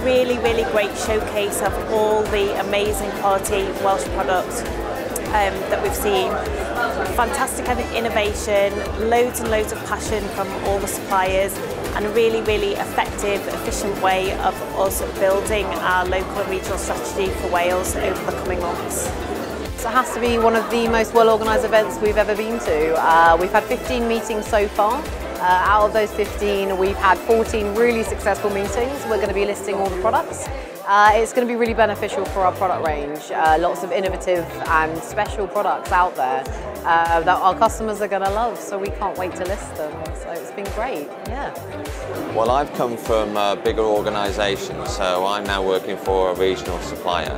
really, really great showcase of all the amazing quality Welsh products that we've seen. Fantastic innovation, loads and loads of passion from all the suppliers, and a really, really effective, efficient way of us building our local and regional strategy for Wales over the coming months. So it has to be one of the most well-organised events we've ever been to. We've had 15 meetings so far. Out of those 15, we've had 14 really successful meetings. We're going to be listing all the products. It's going to be really beneficial for our product range. Lots of innovative and special products out there that our customers are going to love, so we can't wait to list them. So it's been great, yeah. Well, I've come from a bigger organisation, so I'm now working for a regional supplier,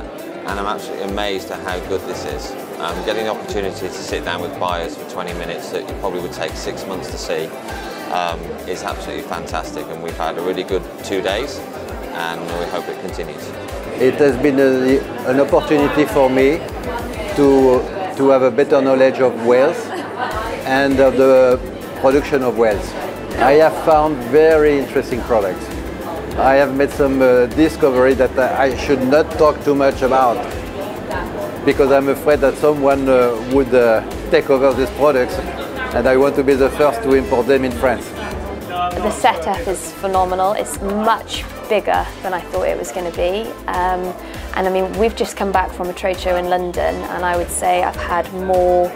and I'm absolutely amazed at how good this is. Getting the opportunity to sit down with buyers for 20 minutes that you probably would take 6 months to see is absolutely fantastic, and we've had a really good 2 days, and we hope it continues. It has been an opportunity for me to have a better knowledge of Wales and of the production of Wales. I have found very interesting products. I have made some discovery that I should not talk too much about, because I'm afraid that someone would take over these products, and I want to be the first to import them in France. The setup is phenomenal. It's much bigger than I thought it was going to be. And I mean, we've just come back from a trade show in London, and I would say I've had more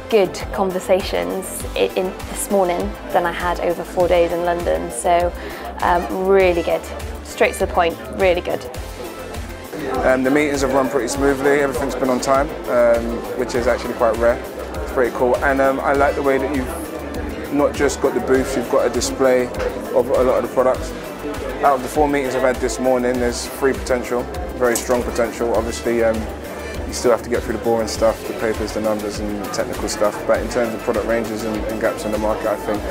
good conversations this morning than I had over 4 days in London. So really good. Straight to the point, really good. The meetings have run pretty smoothly, everything's been on time, which is actually quite rare. It's pretty cool, and I like the way that you've not just got the booths, you've got a display of a lot of the products. Out of the 4 meetings I've had this morning, there's 3 potential, very strong potential. Obviously, you still have to get through the boring stuff, the papers, the numbers and the technical stuff, but in terms of product ranges and gaps in the market, I think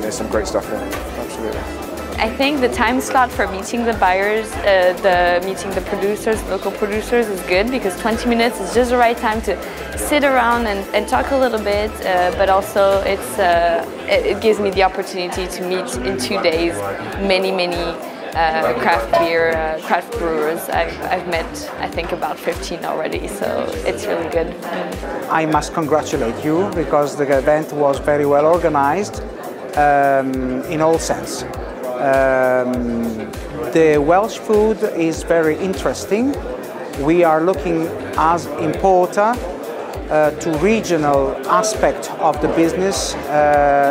there's some great stuff there, absolutely. I think the time slot for meeting the buyers, meeting the producers, local producers is good, because 20 minutes is just the right time to sit around and talk a little bit, but also it gives me the opportunity to meet in 2 days many craft brewers. I've met, I think, about 15 already, so it's really good. I must congratulate you, because the event was very well organized in all sense. The Welsh food is very interesting. We are looking as importer to regional aspect of the business,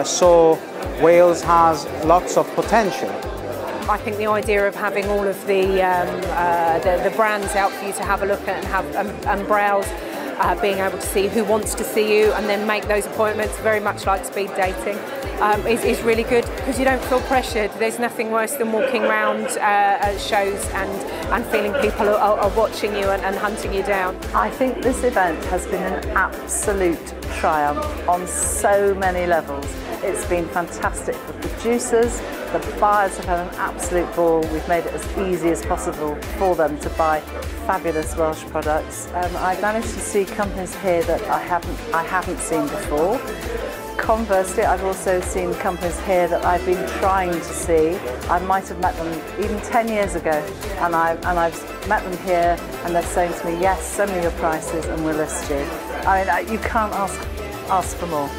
so Wales has lots of potential. I think the idea of having all of the brands out for you to have a look at and browse, being able to see who wants to see you and then make those appointments, very much like speed dating, is really good, because you don't feel pressured. There's nothing worse than walking around shows and feeling people are watching you and hunting you down. I think this event has been an absolute triumph on so many levels. It's been fantastic for producers. The buyers have had an absolute ball. We've made it as easy as possible for them to buy fabulous Welsh products. I've managed to see companies here that I haven't seen before. Conversely, I've also seen companies here that I've been trying to see. I might have met them even 10 years ago, and I've met them here, and they're saying to me, yes, send me your prices and we'll list you. I mean, you can't ask for more.